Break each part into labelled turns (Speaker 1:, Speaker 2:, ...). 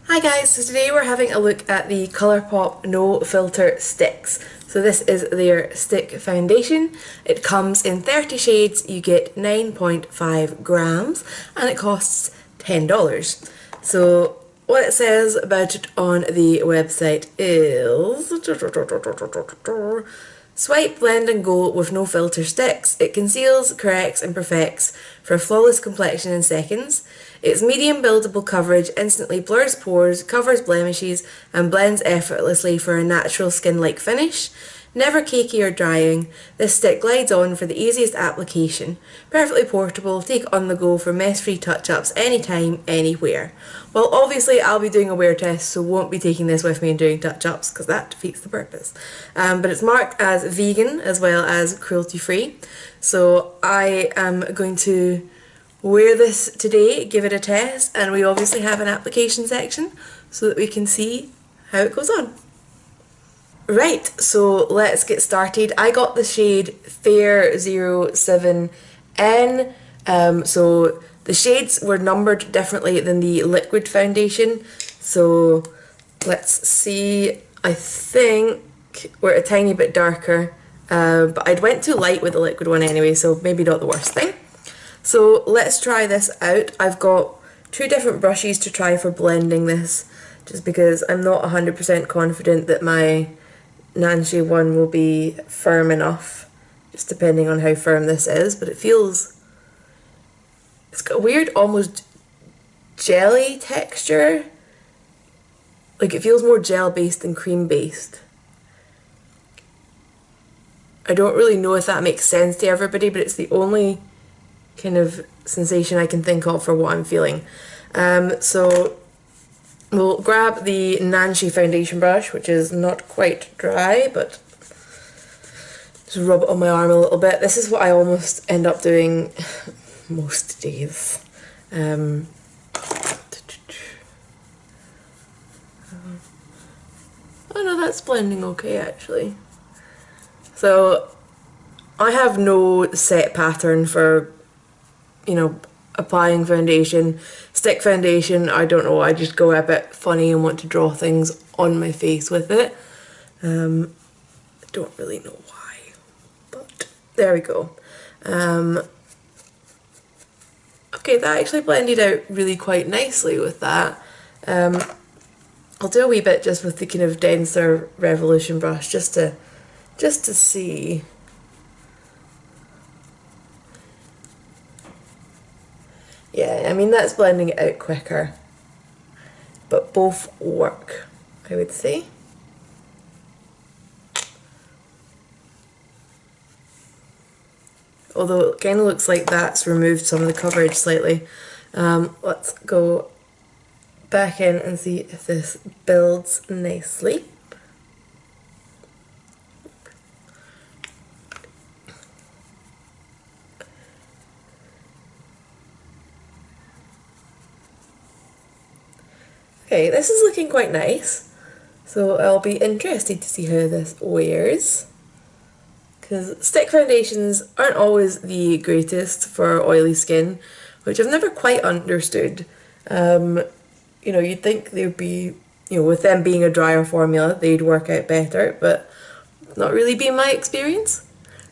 Speaker 1: Hi guys, so today we're having a look at the Colourpop No Filter Stix. So this is their stick foundation. It comes in 30 shades, you get 9.5 grams, and it costs $10. So what it says about it on the website is swipe, blend and go with no filter sticks. It conceals, corrects and perfects for a flawless complexion in seconds. Its medium buildable coverage instantly blurs pores, covers blemishes and blends effortlessly for a natural skin-like finish. Never cakey or drying, this stick glides on for the easiest application. Perfectly portable, take on the go for mess-free touch-ups anytime, anywhere. Well, obviously I'll be doing a wear test, so won't be taking this with me and doing touch-ups because that defeats the purpose. But it's marked as vegan as well as cruelty-free. So I am going to wear this today, give it a test, and we obviously have an application section so that we can see how it goes on. Right, so let's get started. I got the shade Fair 07N, so the shades were numbered differently than the liquid foundation, so let's see. I think we're a tiny bit darker, but I'd went too light with the liquid one anyway, so maybe not the worst thing. So let's try this out. I've got two different brushes to try for blending this, just because I'm not 100% confident that my Nancy one will be firm enough, just depending on how firm this is, but it feels, it's got a weird almost jelly texture. Like it feels more gel based than cream based. I don't really know if that makes sense to everybody, but it's the only kind of sensation I can think of for what I'm feeling. So we'll grab the Nancy foundation brush, which is not quite dry, but just rub it on my arm a little bit. This is what I almost end up doing most days. Oh no, that's blending okay actually. So I have no set pattern for, you know, applying foundation. Stick foundation, I don't know, I just go a bit funny and want to draw things on my face with it. I don't really know why, but there we go. Okay, that actually blended out really quite nicely with that. I'll do a wee bit just with the kind of denser Revolution brush just to see. Yeah, I mean that's blending it out quicker, but both work, I would say. Although it kind of looks like that's removed some of the coverage slightly. Let's go back in and see if this builds nicely. Okay, this is looking quite nice, so I'll be interested to see how this wears, because stick foundations aren't always the greatest for oily skin, which I've never quite understood. You know, you'd think they'd be, you know, with them being a drier formula, they'd work out better, but not really been my experience,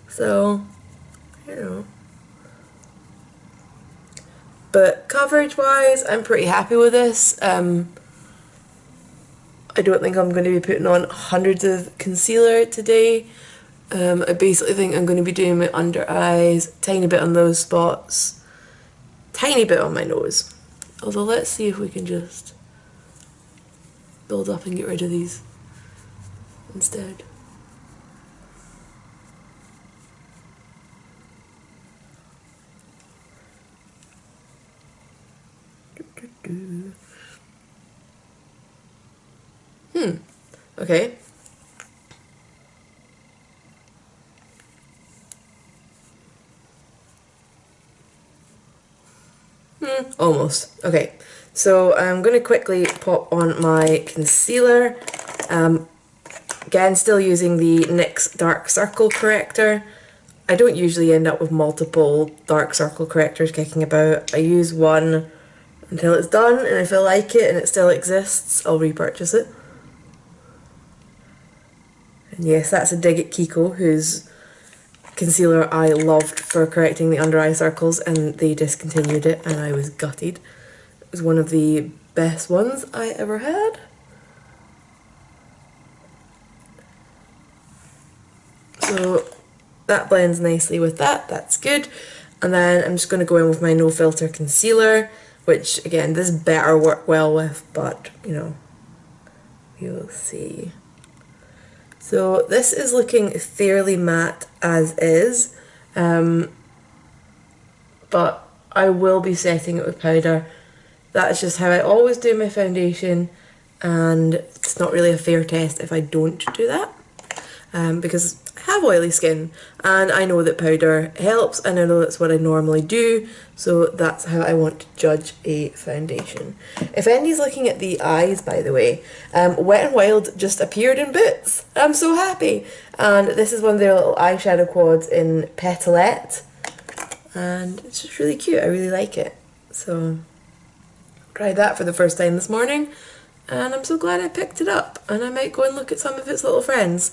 Speaker 1: so, you know. But coverage wise, I'm pretty happy with this. I don't think I'm going to be putting on hundreds of concealer today. I basically think I'm going to be doing my under eyes, tiny bit on those spots, tiny bit on my nose. Although let's see if we can just build up and get rid of these instead. Okay. Almost. Okay, so I'm going to quickly pop on my concealer. Again, still using the NYX Dark Circle Corrector. I don't usually end up with multiple dark circle correctors kicking about. I use one until it's done, and if I like it and it still exists, I'll repurchase it. And yes, that's a dig at Kiko, whose concealer I loved for correcting the under eye circles, and they discontinued it and I was gutted. It was one of the best ones I ever had. So that blends nicely with that, that's good. And then I'm just going to go in with my No Filter concealer, which again, this better work well with, but you know, you'll see. So this is looking fairly matte as is, but I will be setting it with powder. That's just how I always do my foundation, and it's not really a fair test if I don't do that, because I have oily skin and I know that powder helps and I know that's what I normally do, so that's how I want to judge a foundation. If Andy's looking at the eyes, by the way, Wet n Wild just appeared in Boots. I'm so happy, and this is one of their little eyeshadow quads in Petalette, and it's just really cute. I really like it, so tried that for the first time this morning and I'm so glad I picked it up, and I might go and look at some of its little friends,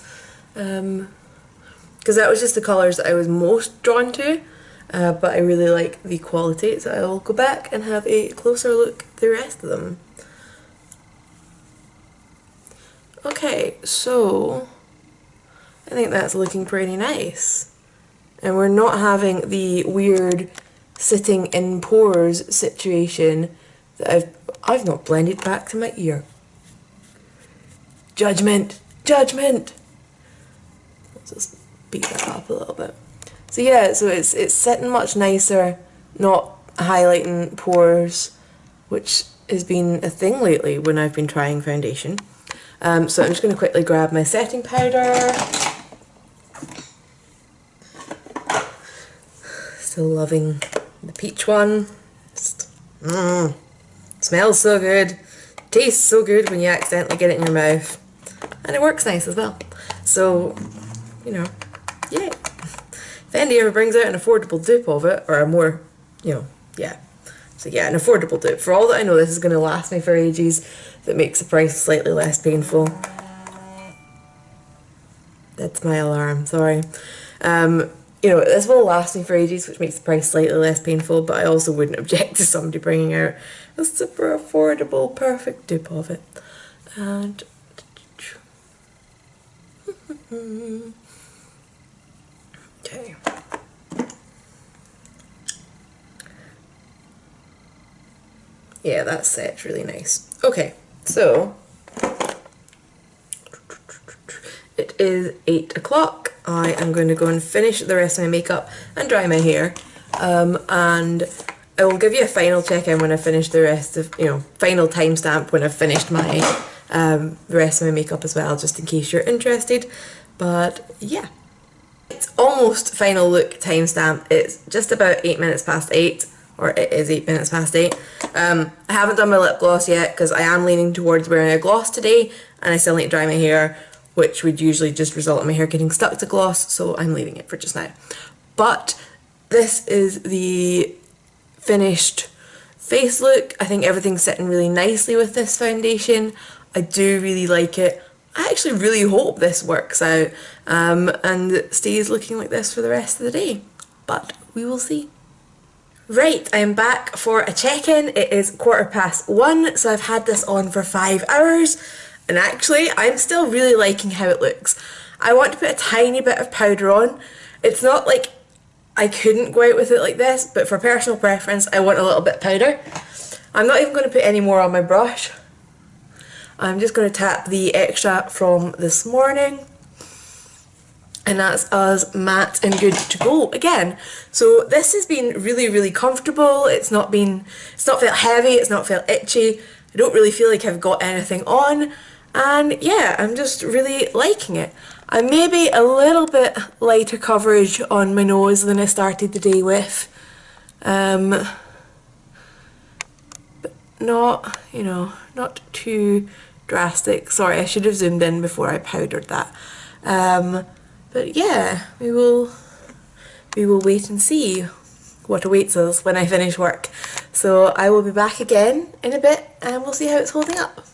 Speaker 1: because that was just the colours that I was most drawn to, but I really like the quality, so I will go back and have a closer look at the rest of them. Okay, so I think that's looking pretty nice, and we're not having the weird sitting in pores situation that I've not blended back to my ear. Judgment! Judgment! Let's just beat that up a little bit. So yeah, so it's sitting much nicer, not highlighting pores, which has been a thing lately when I've been trying foundation. So I'm just going to quickly grab my setting powder. Still loving the peach one. Just, smells so good, tastes so good when you accidentally get it in your mouth, and it works nice as well. So, you know, yeah. If Andy ever brings out an affordable dupe of it, or a more, you know, yeah. So yeah, an affordable dupe. For all that I know, this is going to last me for ages. That makes the price slightly less painful. That's my alarm, sorry. You know, this will last me for ages, which makes the price slightly less painful, but I also wouldn't object to somebody bringing out a super affordable, perfect dupe of it. And okay. Yeah, that set's really nice. Okay, so it is 8 o'clock. I am going to go and finish the rest of my makeup and dry my hair, and I will give you a final check-in when I finish the rest of, you know, final timestamp when I've finished my the rest of my makeup as well, just in case you're interested. But yeah, it's almost final look timestamp. It's just about 8 minutes past 8, or it is 8 minutes past 8. I haven't done my lip gloss yet because I am leaning towards wearing a gloss today, and I still need to dry my hair, which would usually just result in my hair getting stuck to gloss, so I'm leaving it for just now. But this is the finished face look. I think everything's sitting really nicely with this foundation. I do really like it. I actually really hope this works out and stays looking like this for the rest of the day, but we will see. Right, I am back for a check-in. It is 1:15, so I've had this on for 5 hours. And actually, I'm still really liking how it looks. I want to put a tiny bit of powder on. It's not like I couldn't go out with it like this, but for personal preference, I want a little bit of powder. I'm not even going to put any more on my brush. I'm just going to tap the extra from this morning. And that's us matte and good to go again. So this has been really, really comfortable. It's not felt heavy, it's not felt itchy. I don't really feel like I've got anything on. And yeah, I'm just really liking it. I may be a little bit lighter coverage on my nose than I started the day with. But not, you know, not too drastic. Sorry, I should have zoomed in before I powdered that. But yeah, we will wait and see. what awaits us when I finish work. So I will be back again in a bit and we'll see how it's holding up.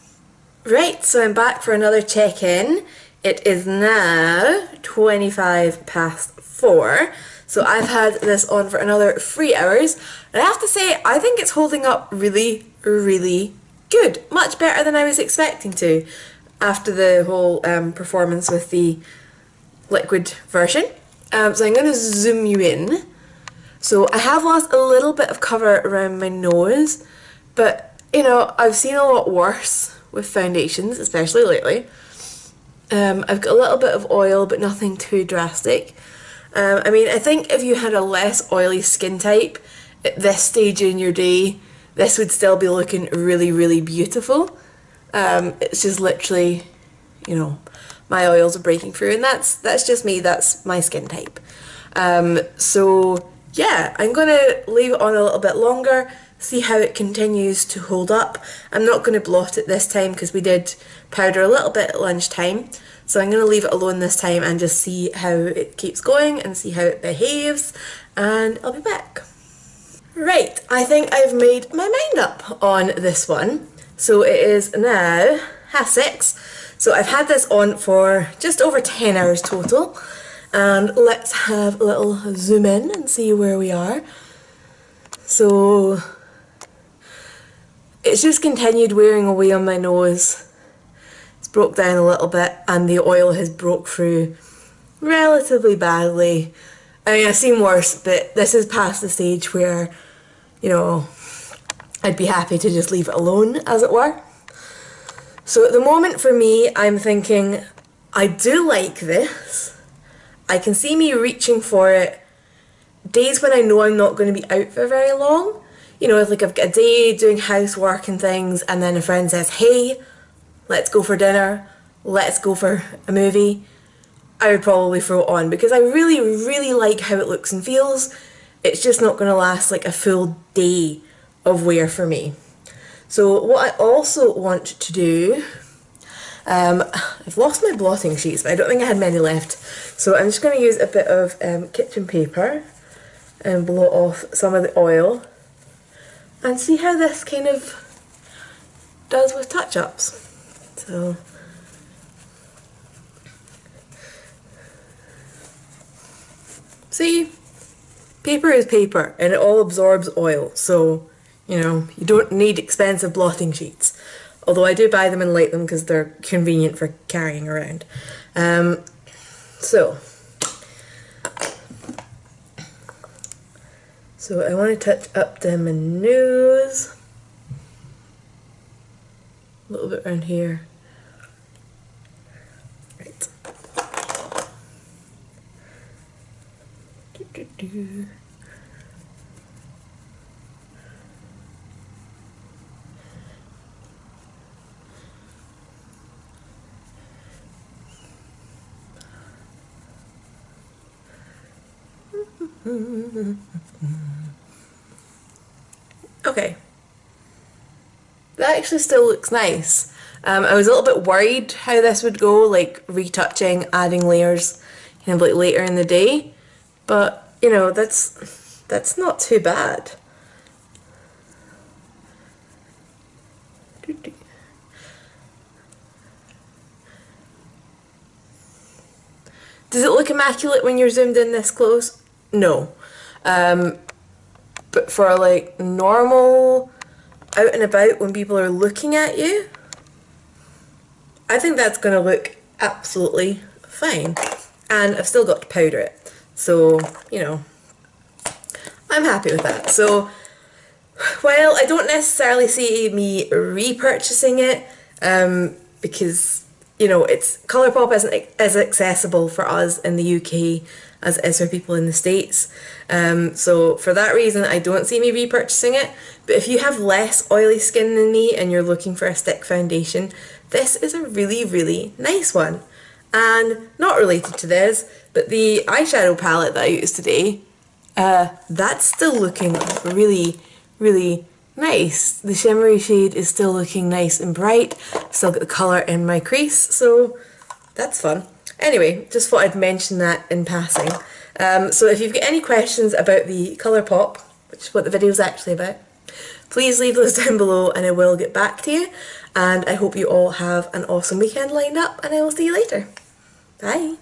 Speaker 1: Right, so I'm back for another check-in. It is now 4:25. So I've had this on for another 3 hours, and I have to say, I think it's holding up really, really good. Much better than I was expecting to after the whole performance with the liquid version. So I'm going to zoom you in. So I have lost a little bit of cover around my nose, but you know, I've seen a lot worse with foundations, especially lately. I've got a little bit of oil, but nothing too drastic. I mean, I think if you had a less oily skin type at this stage in your day, this would still be looking really, really beautiful. It's just literally, you know, my oils are breaking through, and that's just me, that's my skin type. So yeah, I'm gonna leave it on a little bit longer, see how it continues to hold up. I'm not going to blot it this time because we did powder a little bit at lunchtime. So I'm going to leave it alone this time and just see how it keeps going and see how it behaves, and I'll be back. Right, I think I've made my mind up on this one. So it is now 6:30. So I've had this on for just over 10 hours total. And let's have a little zoom in and see where we are. So it's just continued wearing away on my nose. It's broke down a little bit and the oil has broke through relatively badly. I mean, I've seen worse, but this is past the stage where, you know, I'd be happy to just leave it alone, as it were. So at the moment for me, I'm thinking, I do like this. I can see me reaching for it days when I know I'm not going to be out for very long. You know, if like I've got a day doing housework and things, and then a friend says, hey, let's go for dinner, let's go for a movie, I would probably throw it on because I really, really like how it looks and feels. It's just not going to last like a full day of wear for me. So what I also want to do, I've lost my blotting sheets, but I don't think I had many left. So I'm just going to use a bit of kitchen paper and blow off some of the oil and see how this kind of does with touch-ups. So see, paper is paper and it all absorbs oil, so you know, you don't need expensive blotting sheets. Although I do buy them and like them because they're convenient for carrying around. So I want to touch up to my nose. A little bit around here. Right. Okay, that actually still looks nice. I was a little bit worried how this would go, like retouching, adding layers kind of like later in the day, but you know, that's not too bad. Does it look immaculate when you're zoomed in this close? No. But for like normal out and about when people are looking at you, I think that's going to look absolutely fine. And I've still got to powder it. So, you know, I'm happy with that. So, while I don't necessarily see me repurchasing it, because, you know, Colourpop isn't as accessible for us in the UK as it is for people in the States. So for that reason, I don't see me repurchasing it. But if you have less oily skin than me and you're looking for a stick foundation, this is a really, really nice one. And not related to this, but the eyeshadow palette that I used today, that's still looking really, really nice. The shimmery shade is still looking nice and bright. Still got the colour in my crease, so that's fun. Anyway, just thought I'd mention that in passing. So if you've got any questions about the Colourpop, which is what the video is actually about, please leave those down below and I will get back to you. And I hope you all have an awesome weekend lined up, and I will see you later. Bye!